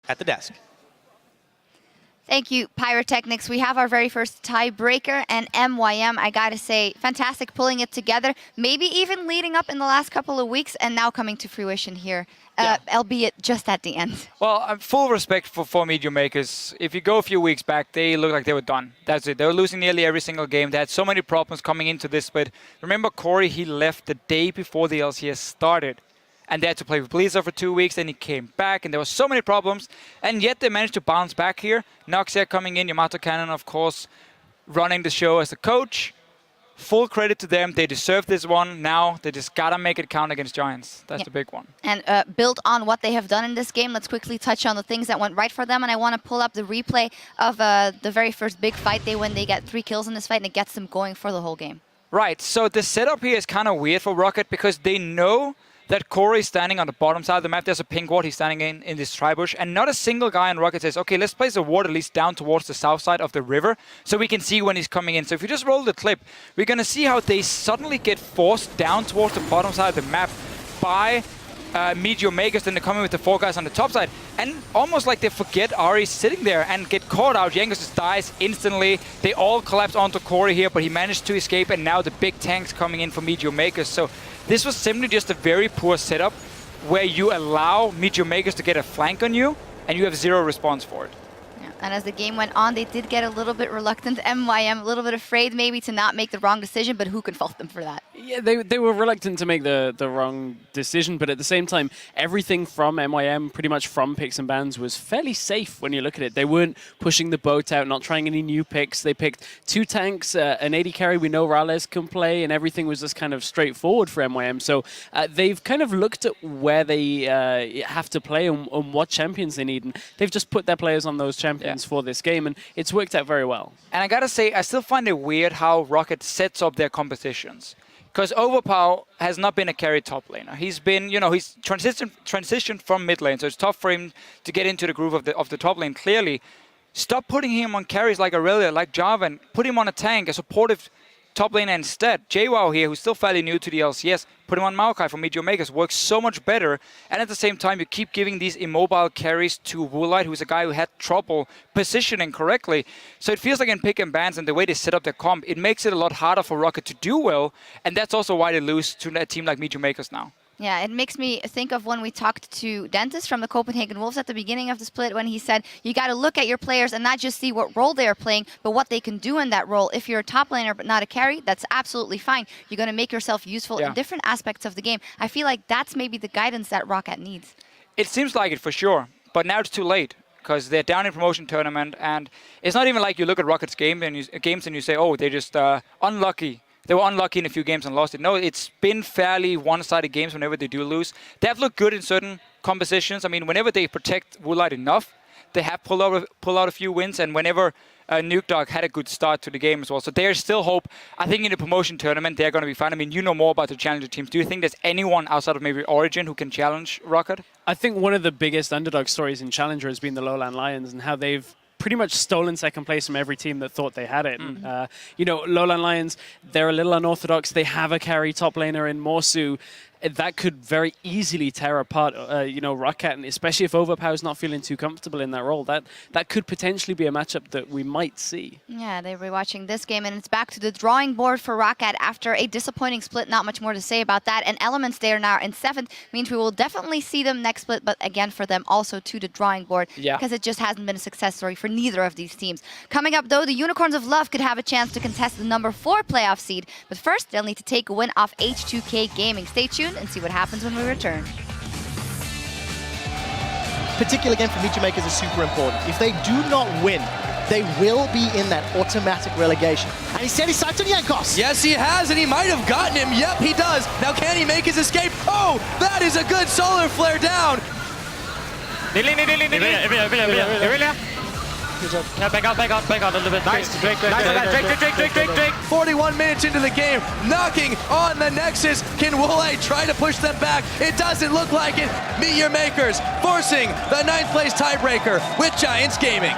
at the desk. Thank you, Pyrotechnics. We have our very first tiebreaker, and MYM, I gotta say, fantastic pulling it together, maybe even leading up in the last couple of weeks, and now coming to fruition here, albeit just at the end. Well, full respect for MeetYourMakers. If you go a few weeks back, they looked like they were done. That's it. They were losing nearly every single game. They had so many problems coming into this split. Remember, Corey, he left the day before the LCS started. And they had to play with Blizzard for 2 weeks, then he came back, and there were so many problems. And yet they managed to bounce back here. Noxia coming in, Yamato Cannon, of course, running the show as a coach. Full credit to them. They deserve this one. Now they just gotta make it count against Giants. That's the big one. And build on what they have done in this game, let's quickly touch on the things that went right for them. And I want to pull up the replay of the very first big fight they win. They get 3 kills in this fight, and it gets them going for the whole game. Right. So the setup here is kind of weird for ROCCAT because they know that Corey is standing on the bottom side of the map. There's a pink ward he's standing in this tri-bush, and not a single guy on ROCCAT says, okay, let's place a ward at least down towards the south side of the river so we can see when he's coming in. So if you just roll the clip, we're going to see how they suddenly get forced down towards the bottom side of the map by MeetYourMakers, then they're coming with the 4 guys on the top side. And almost like they forget Ari's sitting there and get caught out. Jankos just dies instantly. They all collapse onto Corey here, but he managed to escape, and now the big tanks coming in for MeetYourMakers. So this was simply just a very poor setup where you allow MeetYourMakers to get a flank on you, and you have 0 response for it. And as the game went on, they did get a little bit reluctant. MYM, a little bit afraid maybe to not make the wrong decision, but who can fault them for that? Yeah, they were reluctant to make the wrong decision, but at the same time, everything from MYM, pretty much from picks and bans, was fairly safe when you look at it. They weren't pushing the boat out, not trying any new picks. They picked 2 tanks, an AD carry we know Rales can play, and everything was just kind of straightforward for MYM. So they've kind of looked at where they have to play and what champions they need, and they've just put their players on those champions for this game, and it's worked out very well. And I gotta say, I still find it weird how ROCCAT sets up their competitions. Because Overpower has not been a carry top laner. He's been, you know, he's transitioned from mid lane, so it's tough for him to get into the groove of the top lane, clearly. Stop putting him on carries like Aurelia, like Jarvan. Put him on a tank, a supportive top laner instead. JWoww here, who's still fairly new to the LCS, put him on Maokai for MeetYourMakers, works so much better. And at the same time, you keep giving these immobile carries to Woolite, who's a guy who had trouble positioning correctly. So it feels like in pick and bans and the way they set up their comp, it makes it a lot harder for ROCCAT to do well. And that's also why they lose to a team like MeetYourMakers now. Yeah, it makes me think of when we talked to Dentis from the Copenhagen Wolves at the beginning of the split, when he said, you got to look at your players and not just see what role they are playing, but what they can do in that role. If you're a top laner but not a carry, that's absolutely fine. You're going to make yourself useful in different aspects of the game. I feel like that's maybe the guidance that ROCCAT needs. It seems like it for sure, but now it's too late. Because they're down in promotion tournament, and it's not even like you look at ROCCAT's games and you say, oh, they're just unlucky. They were unlucky in a few games and lost it. No, it's been fairly one-sided games whenever they do lose. They have looked good in certain compositions. I mean, whenever they protect Woolite enough, they have pull out a few wins, and whenever Nuke Dog had a good start to the game as well. So there's still hope. I think in the promotion tournament, they're going to be fine. I mean, you know more about the Challenger teams. Do you think there's anyone outside of maybe Origin who can challenge ROCCAT? I think one of the biggest underdog stories in Challenger has been the Lowland Lions and how they've pretty much stolen second place from every team that thought they had it. You know, Lowland Lions, they're a little unorthodox. They have a carry top laner in Morsu. That could very easily tear apart, you know, ROCCAT, and especially if Overpower's not feeling too comfortable in that role. That could potentially be a matchup that we might see. Yeah, they're rewatching this game, and it's back to the drawing board for ROCCAT after a disappointing split. Not much more to say about that. And Elements, they are now in 7th, means we will definitely see them next split, but again, for them also to the drawing board, because it just hasn't been a success story for neither of these teams. Coming up, though, the Unicorns of Love could have a chance to contest the number 4 playoff seed, but first, they'll need to take a win off H2K Gaming. Stay tuned and see what happens when we return. Particular game for MeetYourMakers is super important. If they do not win, they will be in that automatic relegation. And he said he sights on Jankos. Yes, he has, and he might have gotten him. Yep, he does. Now can he make his escape? Oh, that is a good solar flare down. Yeah, back out a little bit. Nice. Drake. 41 minutes into the game, knocking on the Nexus. Can Woolite try to push them back? It doesn't look like it. MeetYourMakers forcing the 9th place tiebreaker with Giants Gaming.